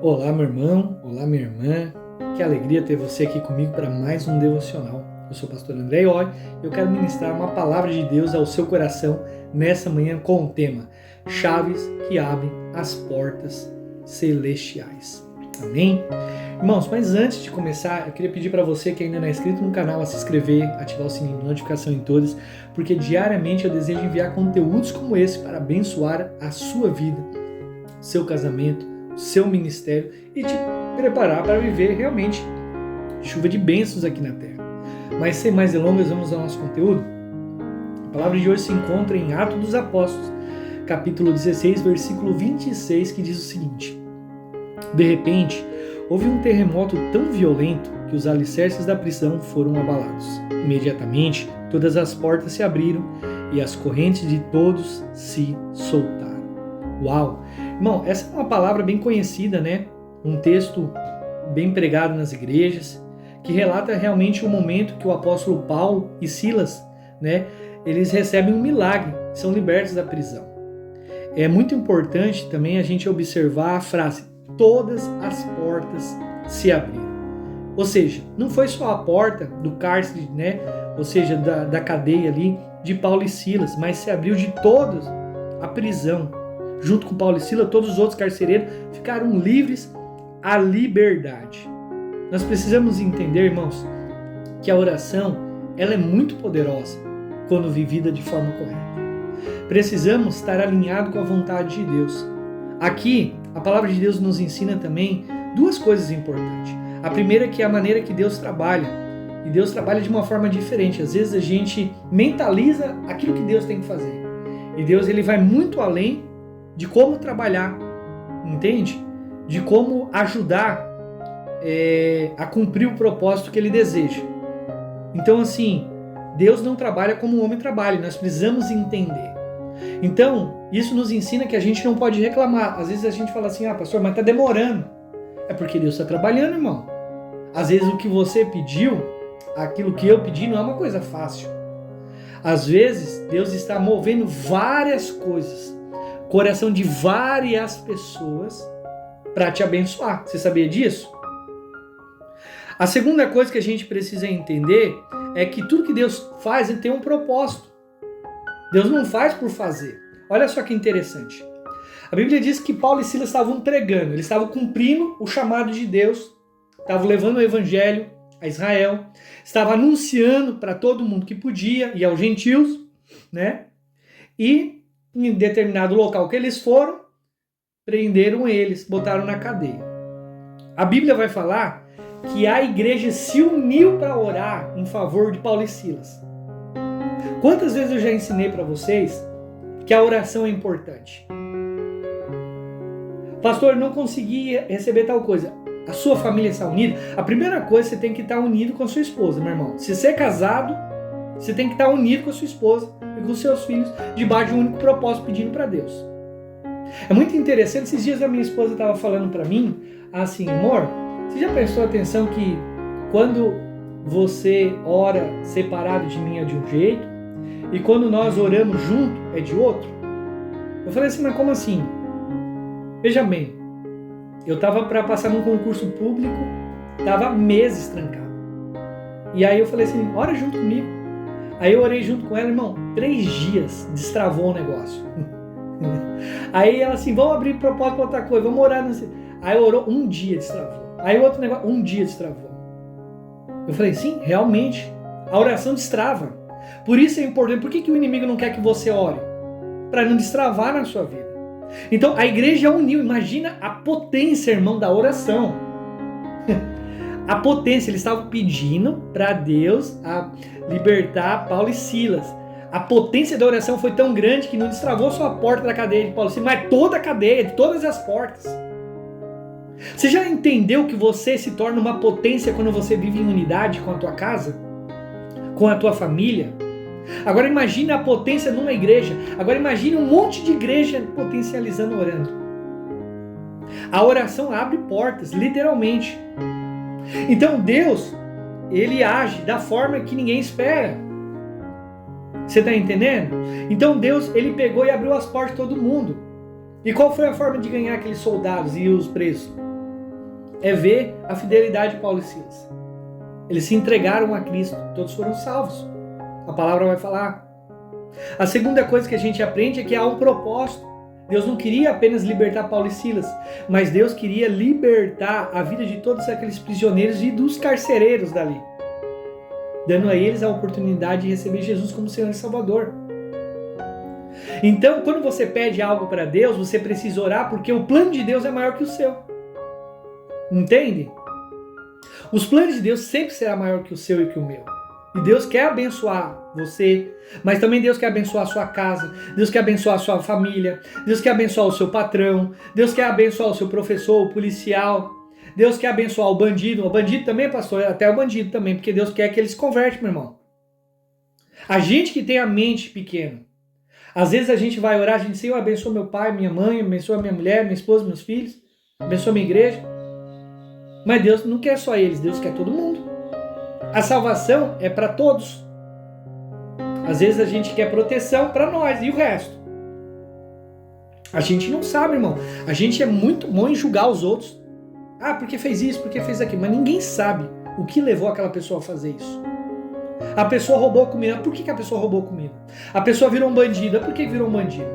Olá, meu irmão, olá, minha irmã. Que alegria ter você aqui comigo para mais um devocional. Eu sou o pastor André Ioi e eu quero ministrar uma palavra de Deus ao seu coração nessa manhã com o tema Chaves que abrem as portas celestiais. Amém? Irmãos, mas antes de começar, eu queria pedir para você que ainda não é inscrito no canal a se inscrever, ativar o sininho de notificação em todas, porque diariamente eu desejo enviar conteúdos como esse para abençoar a sua vida, seu casamento, seu ministério e te preparar para viver realmente chuva de bênçãos aqui na terra. Mas sem mais delongas, vamos ao nosso conteúdo. A palavra de hoje se encontra em Atos dos Apóstolos, capítulo 16, versículo 26, que diz o seguinte: De repente, houve um terremoto tão violento que os alicerces da prisão foram abalados. Imediatamente, todas as portas se abriram e as correntes de todos se soltaram. Uau! Irmão, essa é uma palavra bem conhecida, né? Um texto bem pregado nas igrejas, que relata realmente o momento que o apóstolo Paulo e Silas, né? Eles recebem um milagre, são libertos da prisão. É muito importante também a gente observar a frase, todas as portas se abriram. Ou seja, não foi só a porta do cárcere, né? Ou seja, da cadeia ali de Paulo e Silas, mas se abriu de toda a prisão. Junto com Paulo e Silas, todos os outros carcereiros ficaram livres à liberdade. Nós precisamos entender, irmãos, que a oração ela é muito poderosa quando vivida de forma correta. Precisamos estar alinhados com a vontade de Deus. Aqui, a palavra de Deus nos ensina também duas coisas importantes. A primeira é que é a maneira que Deus trabalha. E Deus trabalha de uma forma diferente. Às vezes a gente mentaliza aquilo que Deus tem que fazer. E Deus ele vai muito além de como trabalhar, entende? De como ajudar a cumprir o propósito que Ele deseja. Então, assim, Deus não trabalha como o homem trabalha, nós precisamos entender. Então, isso nos ensina que a gente não pode reclamar. Às vezes a gente fala assim, pastor, mas tá demorando. É porque Deus está trabalhando, irmão. Às vezes o que você pediu, aquilo que eu pedi, não é uma coisa fácil. Às vezes, Deus está movendo várias coisas, coração de várias pessoas para te abençoar. Você sabia disso? A segunda coisa que a gente precisa entender é que tudo que Deus faz ele tem um propósito. Deus não faz por fazer. Olha só que interessante. A Bíblia diz que Paulo e Silas estavam pregando, eles estavam cumprindo o chamado de Deus, estavam levando o evangelho a Israel, estavam anunciando para todo mundo que podia e aos gentios, né? E em determinado local que eles foram, prenderam eles, botaram na cadeia. A Bíblia vai falar que a igreja se uniu para orar em favor de Paulo e Silas. Quantas vezes eu já ensinei para vocês que a oração é importante? Pastor, não consegui receber tal coisa. A sua família está unida? A primeira coisa, você tem que estar unido com a sua esposa, meu irmão. Se você é casado, você tem que estar unido com a sua esposa e com os seus filhos, debaixo de um único propósito, pedindo para Deus. É muito interessante, esses dias a minha esposa estava falando para mim, assim, amor, você já prestou atenção que quando você ora separado de mim é de um jeito, e quando nós oramos junto é de outro? Eu falei assim, mas como assim? Veja bem, eu estava para passar num concurso público, estava meses trancado. E aí eu falei assim, ora junto comigo. Aí eu orei junto com ela, irmão, 3 dias destravou o negócio. Aí ela assim, vamos abrir propósito para outra coisa, vamos orar. Aí orou, 1 dia destravou. Aí o outro negócio, 1 dia destravou. Eu falei, sim, realmente, a oração destrava. Por isso é importante, por que o inimigo não quer que você ore? Para não destravar na sua vida. Então a igreja uniu, imagina a potência, irmão, da oração. A potência, eles estavam pedindo para Deus libertar Paulo e Silas. A potência da oração foi tão grande que não destravou só a porta da cadeia de Paulo e Silas, mas toda a cadeia, de todas as portas. Você já entendeu que você se torna uma potência quando você vive em unidade com a tua casa? Com a tua família? Agora imagine a potência numa igreja. Agora imagine um monte de igreja potencializando orando. A oração abre portas, literalmente. Então Deus, Ele age da forma que ninguém espera. Você está entendendo? Então Deus, Ele pegou e abriu as portas de todo mundo. E qual foi a forma de ganhar aqueles soldados e os presos? é ver a fidelidade de Paulo e Silas. Eles se entregaram a Cristo, todos foram salvos. A palavra vai falar. A segunda coisa que a gente aprende é que há um propósito. Deus não queria apenas libertar Paulo e Silas, mas Deus queria libertar a vida de todos aqueles prisioneiros e dos carcereiros dali, dando a eles a oportunidade de receber Jesus como Senhor e Salvador. Então, quando você pede algo para Deus, você precisa orar, porque o plano de Deus é maior que o seu. Entende? Os planos de Deus sempre serão maior que o seu e que o meu. E Deus quer abençoar você, mas também Deus quer abençoar a sua casa, Deus quer abençoar a sua família, Deus quer abençoar o seu patrão, Deus quer abençoar o seu professor, o policial, Deus quer abençoar o bandido também, pastor, até o bandido também, porque Deus quer que ele se converte, meu irmão. A gente que tem a mente pequena, às vezes a gente vai orar, a gente diz, Senhor, abençoa meu pai, minha mãe, abençoa minha mulher, minha esposa, meus filhos, abençoa minha igreja, mas Deus não quer só eles, Deus quer todo mundo. A salvação é para todos. Às vezes a gente quer proteção para nós e o resto. A gente não sabe, irmão. A gente é muito bom em julgar os outros. Ah, porque fez isso, porque fez aquilo. Mas ninguém sabe o que levou aquela pessoa a fazer isso. A pessoa roubou comida. Por que a pessoa roubou comida? A pessoa virou um bandido. Por que virou um bandido?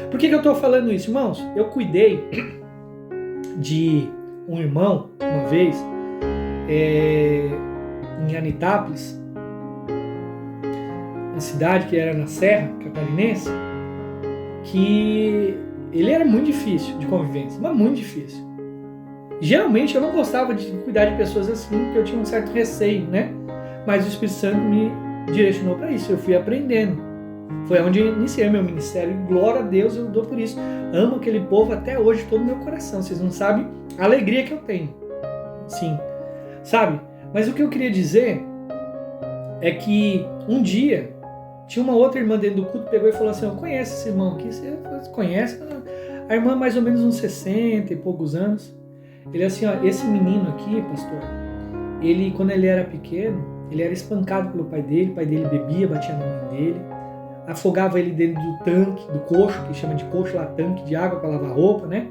Por que eu estou falando isso? Irmãos, eu cuidei de um irmão uma vez em Anitápolis, uma cidade que era na Serra Catarinense, que ele era muito difícil de convivência, mas muito difícil. Geralmente eu não gostava de cuidar de pessoas assim, porque eu tinha um certo receio, né? Mas o Espírito Santo me direcionou para isso, eu fui aprendendo. Foi onde eu iniciei meu ministério, e glória a Deus eu dou por isso. Amo aquele povo até hoje, todo o meu coração. Vocês não sabem a alegria que eu tenho. Sim, sabe? Mas o que eu queria dizer é que um dia tinha uma outra irmã dentro do culto, pegou e falou assim, eu conheço esse irmão aqui, você conhece? A irmã mais ou menos uns 60 e poucos anos. Ele assim, ó, esse menino aqui, pastor, ele quando ele era pequeno, ele era espancado pelo pai dele, o pai dele bebia, batia na mãe dele, afogava ele dentro do tanque, do coxo, que chama de coxo lá, tanque de água para lavar roupa, né?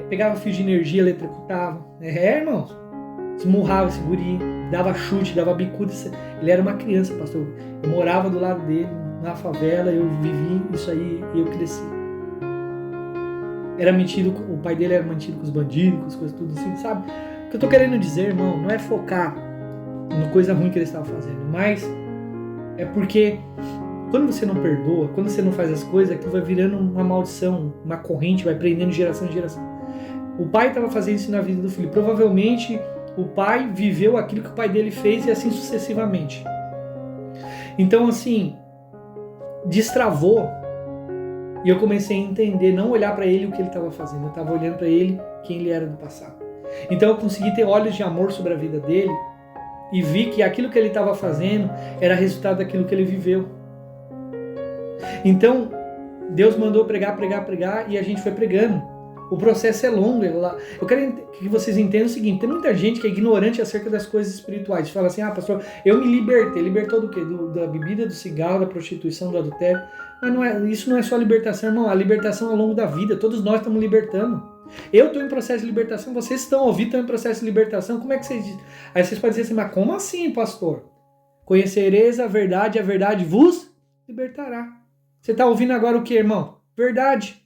Pegava fio de energia, eletrocutava. Irmãos, esmurrava esse guri, dava chute, dava bicuda. Ele era uma criança, pastor. Eu morava do lado dele, na favela, eu vivi isso aí e eu cresci. Era metido, o pai dele era mantido com os bandidos, com as coisas tudo assim, sabe? O que eu tô querendo dizer, irmão, não é focar na coisa ruim que ele estava fazendo, mas é porque quando você não perdoa, quando você não faz as coisas, aquilo vai virando uma maldição, uma corrente, vai prendendo de geração em geração. O pai estava fazendo isso na vida do filho. Provavelmente o pai viveu aquilo que o pai dele fez e assim sucessivamente. Então, assim, destravou. E eu comecei a entender, não olhar para ele o que ele estava fazendo. Eu estava olhando para ele quem ele era no passado. Então eu consegui ter olhos de amor sobre a vida dele e vi que aquilo que ele estava fazendo era resultado daquilo que ele viveu. Então, Deus mandou pregar e a gente foi pregando. O processo é longo. Eu quero que vocês entendam o seguinte, tem muita gente que é ignorante acerca das coisas espirituais. Fala assim, pastor, eu me libertei. Libertou do quê? Da bebida, do cigarro, da prostituição, do adultério. Mas isso não é só libertação, irmão. A libertação ao longo da vida. Todos nós estamos libertando. Eu estou em processo de libertação, vocês estão ouvindo, estão em processo de libertação. Como é que vocês dizem? Aí vocês podem dizer assim, mas como assim, pastor? Conhecereis a verdade vos libertará. Você está ouvindo agora o que, irmão? Verdade.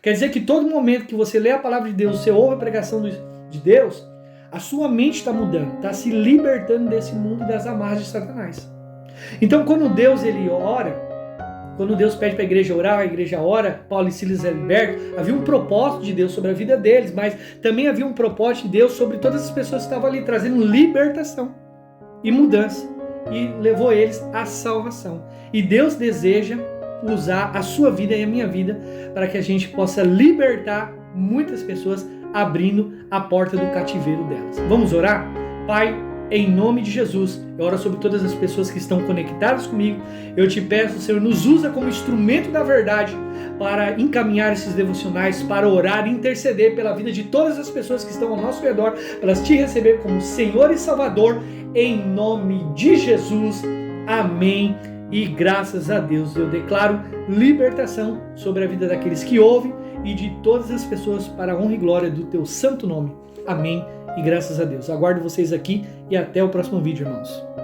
Quer dizer que todo momento que você lê a palavra de Deus, você ouve a pregação de Deus, a sua mente está mudando, está se libertando desse mundo e das amarras de Satanás. Então, quando Deus ele ora, quando Deus pede para a igreja orar, a igreja ora, Paulo e Silas é liberto, havia um propósito de Deus sobre a vida deles, mas também havia um propósito de Deus sobre todas as pessoas que estavam ali, trazendo libertação e mudança, e levou eles à salvação. E Deus deseja usar a sua vida e a minha vida para que a gente possa libertar muitas pessoas, abrindo a porta do cativeiro delas. Vamos orar? Pai, em nome de Jesus, eu oro sobre todas as pessoas que estão conectadas comigo. Eu te peço, Senhor, nos usa como instrumento da verdade para encaminhar esses devocionais, para orar e interceder pela vida de todas as pessoas que estão ao nosso redor, para elas te receber como Senhor e Salvador, em nome de Jesus. Amém. E graças a Deus eu declaro libertação sobre a vida daqueles que ouvem e de todas as pessoas para a honra e glória do teu santo nome. Amém e graças a Deus. Aguardo vocês aqui e até o próximo vídeo, irmãos.